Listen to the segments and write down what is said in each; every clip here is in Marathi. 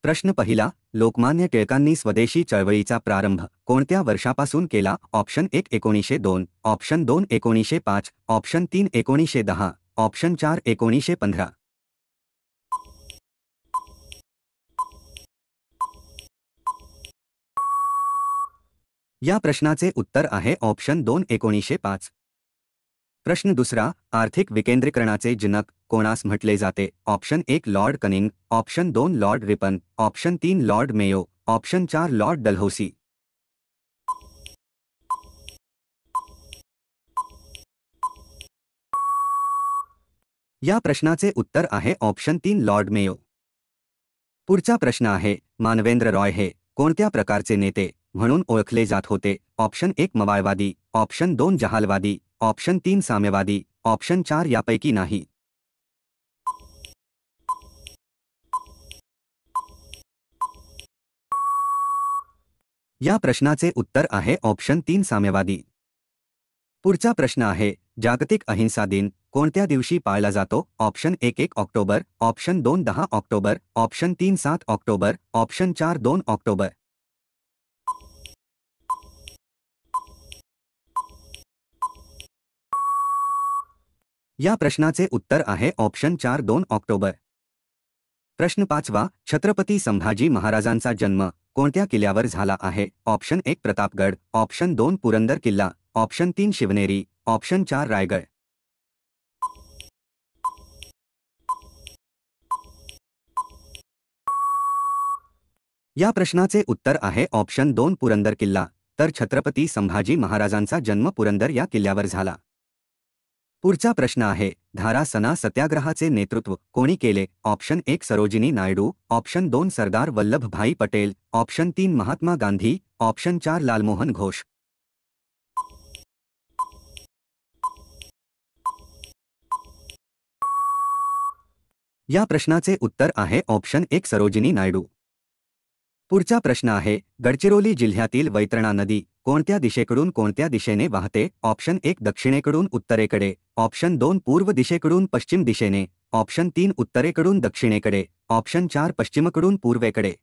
प्रश्न पहिला, लोकमान्य टिळकांनी स्वदेशी चळवळीचा प्रारंभ कोणत्या वर्षापासून केला? Option 1 1902, option 2 1905, option 3 1910, option 4 1915. या प्रश्नाचे उत्तर आहे ऑप्शन 2 1905. प्रश्न दुसरा, आर्थिक विकेंद्रीकरणाचे जनक कोणास म्हटले जाते? ऑप्शन 1 लॉर्ड कनिंग, option 2 Lord Ripon, option 3 Lord Mayo, option 4 Lord Dalhousie. या प्रश्नाचे उत्तर आहे ऑप्शन 3 लॉर्ड मेयो. पुढचा प्रश्न आहे, मानवेंद्र रॉय हे कोणत्या प्रकारचे नेते म्हणून ओळखले जात होते? ऑप्शन 1 मवाळवादी, ऑप्शन 2 जहालवादी, ऑप्शन 3 साम्यवादी, ऑप्शन 4 यापैकी नाही. या प्रश्नाचे उत्तर आहे ऑप्शन 3 साम्यवादी. पुढचा प्रश्न आहे, जागतिक अहिंसा दिन कोणत्या दिवशी पाळला जातो? Option 1 1 October, option 2 10 October, option 3 7 October, option 4 2 October. या प्रश्नाचे उत्तर आहे ऑप्शन 4 2 ऑक्टोबर. प्रश्न पाचवा, छत्रपती संभाजी महाराजांचा जन्म कोणत्या किल्ल्यावर झाला आहे? ऑप्शन 1 प्रतापगड, ऑप्शन 2 पुरंदर किल्ला, ऑप्शन 3 शिवनेरी, ऑप्शन 4 रायगड. या प्रश्नाचे उत्तर आहे ऑप्शन 2 पुरंदर किल्ला. तर छत्रपती संभाजी महाराजांचा जन्म पुरंदर या किल्ल्यावर झाला. पुढचा प्रश्न आहे, धारा सना सत्याग्रहाचे नेतृत्व कोणी केले? Option 1 Sarojini Naidu, option 2 Sardar Vallabhbhai Patel, option 3 Mahatma Gandhi, option 4 Lalmohan Ghosh. या प्रश्नाचे उत्तर आहे ऑप्शन 1 सरोजिनी नायडू. पुढचा प्रश्न आहे, गडचिरोली जिल्ह्यातील वैतरणा नदी कोणत्या दिशेकडून कोणत्या दिशेने वाहते? ऑप्शन 1 दक्षिणेकडून उत्तरेकडे, ऑप्शन 2 पूर्व दिशेकडून पश्चिम दिशेने, ऑप्शन 3 उत्तरेकडून दक्षिणेकडे, ऑप्शन 4 पश्चिमकडून पूर्वेकडे.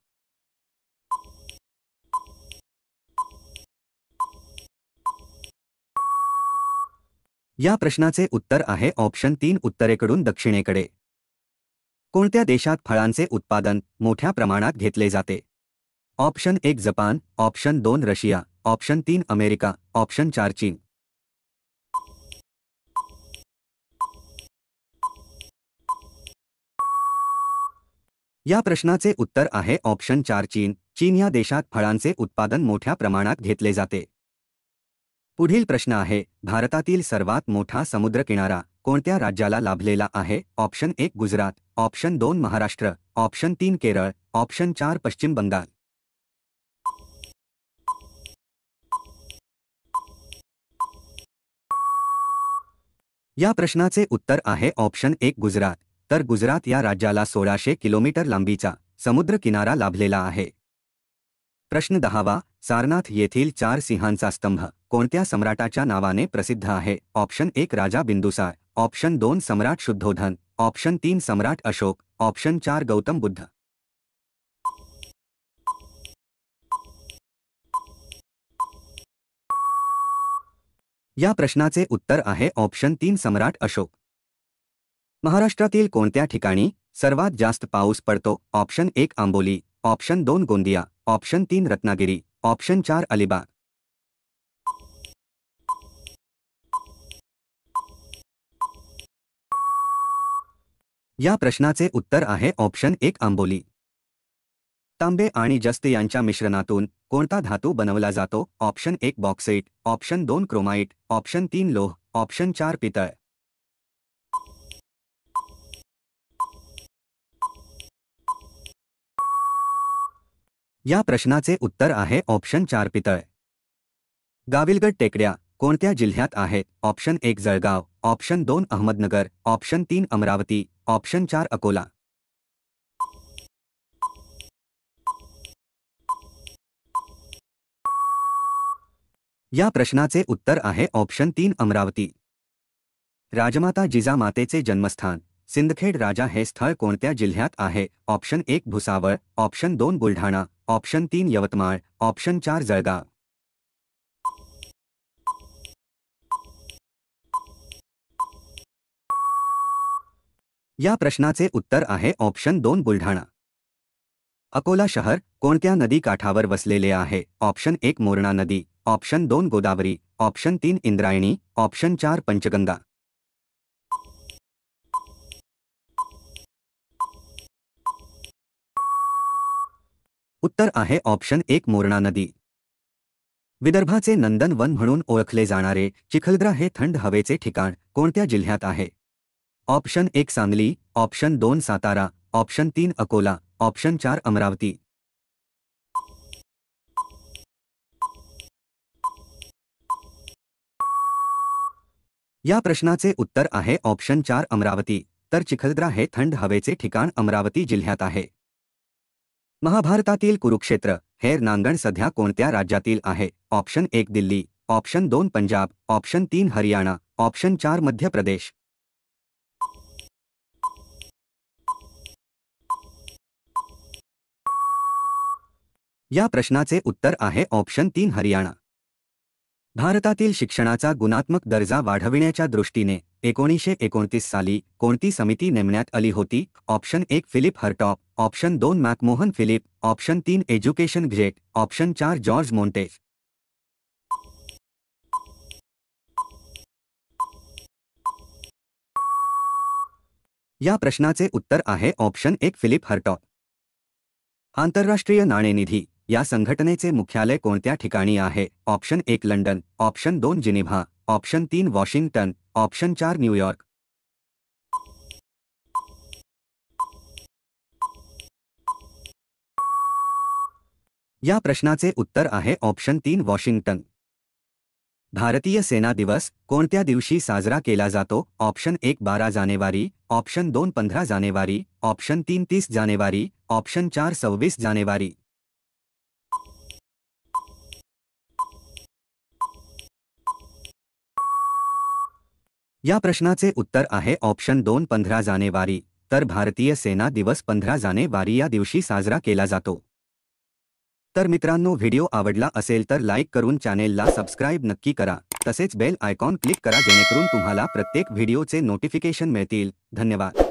या प्रश्नाचे उत्तर आहे ऑप्शन 3 उत्तरेकडून दक्षिणेकडे. कोणत्या देशात फळांचे उत्पादन मोठ्या प्रमाणात घेतले जाते? Option 1 Japan, option 2 Russia, option 3 America, option 4 चीन. या प्रश्नाचे उत्तर आहे ऑप्शन 4 चीन. चीन या देशात फळांचे उत्पादन मोठ्या प्रमाणात घेतले जाते. पुढील प्रश्न आहे, भारतातील सर्वात मोठा समुद्रकिनारा कोणत्या राज्याला लाभलेला आहे? Option 1 Gujarat, option 2 Maharashtra, option 3 Kerala, option 4 पश्चिम बंगाल. या प्रश्नाचे उत्तर आहे ऑप्शन 1 गुजरात. तर गुजरात या राज्याला 1600 किलोमीटर लांबीचा समुद्र किनारा लाभलेला आहे. प्रश्न 10वा, सारनाथ येथील 4 सिंहांचा स्तंभ कोणत्या सम्राटाच्या नावाने प्रसिद्ध आहे? ऑप्शन 1 राजा बिंदुसार, ऑप्शन 2 सम्राट शुद्धोधन, ऑप्शन 3 सम्राट अशोक, ऑप्शन 4 गौतम बुद्ध. या प्रश्नाचे उत्तर आहे ऑप्शन 3 सम्राट अशोक. महाराष्ट्रातील कोणत्या ठिकाणी सर्वात जास्त पाऊस पडतो? Option 1 Amboli, option 2 Gondia, option 3 Ratnagiri, option 4 Alibag. या प्रश्नाचे उत्तर आहे ऑप्शन 1 आंबोली. तांबे आणि जस्त यांच्या मिश्रणातून कोणता धातू बनवला जातो? Option 1 bauxite, option 2 chromite, option 3 लोह, ऑप्शन 4 पितळ. या प्रश्नाचे उत्तर आहे ऑप्शन 4 पितळ. गाविलगड टेकड्या कोणत्या जिल्ह्यात आहेत? Option 1 Jalgaon, option 2 Ahmednagar, option 3 Amravati, option 4 Akola. या प्रश्नाचे उत्तर आहे ऑप्शन 3 अमरावती. राजमाता जिजामातेचे जन्मस्थान सिंदखेड राजा हे स्थळ कोणत्या जिल्ह्यात आहे? Option 1 Bhusawal, option 2 Buldhana, option 3 Yavatmal, option 4 Jalgaon. या प्रश्नाचे उत्तर आहे ऑप्शन 2 बुलढाणा. अकोला शहर कोणत्या नदी काठावर वसलेले आहे? ऑप्शन 1 मोरणा नदी, option 2 Godavari, option 3 Indrayani, option 4 Panchganga. उत्तर आहे ऑप्शन 1 मोरणा नदी. विदर्भाचे नंदनवन म्हणून ओळखले जाणारे चिखलदरा हे थंड हवेचे ठिकाण कोणत्या जिल्ह्यात आहे? Option 1 Sangli, option 2 Satara, option 3 Akola, option 4 Amravati. या प्रश्नाचे उत्तर आहे ऑप्शन 4 अमरावती. तर चिखलदरा हे थंड हवेचे ठिकाण अमरावती जिल्ह्यात आहे. महाभारतातील कुरुक्षेत्र हे नांगण सध्या कोणत्या राज्यातील आहे? Option 1 Delhi, option 2 Punjab, option 3 Haryana, option 4 Madhya Pradesh. या प्रश्नाचे उत्तर आहे ऑप्शन 3 हरियाणा. भारतातील शिक्षणाचा गुणात्मक दर्जा वाढविण्याच्या दृष्टीने 1929 साली कोणती समिती नेमण्यात आली होती? Option 1 Philip Hartog, option 2 McMahon Philip, option 3 education great, option 4 George Montes. या प्रश्नाचे उत्तर आहे ऑप्शन 1 फिलिप हर्टॉप. आंतरराष्ट्रीय नाणेनिधी या संघटनेचे मुख्यालय कोणत्या ठिकाणी आहे? Option 1 London, option 2 Geneva, option 3 Washington, option 4 New York. या प्रश्नाचे उत्तर आहे ऑप्शन 3 वॉशिंग्टन. भारतीय सेना दिवस कोणत्या दिवशी साजरा केला जातो? ऑप्शन 1 12 जानेवारी, ऑप्शन 2 15 जानेवारी, ऑप्शन 3 30 जानेवारी, ऑप्शन 4 26 जानेवारी. या प्रश्नाचे उत्तर आहे ऑप्शन 2 15 जानेवारी. तर भारतीय सेना दिवस 15 जानेवारी या दिवशी साजरा केला जातो. तर मित्रांनो, व्हिडिओ आवडला असेल तर लाईक करून चॅनेलला सबस्क्राईब नक्की करा. तसेच बेल आयकॉन क्लिक करा जेणेकरून तुम्हाला प्रत्येक व्हिडिओचे नोटिफिकेशन मिळतील. धन्यवाद.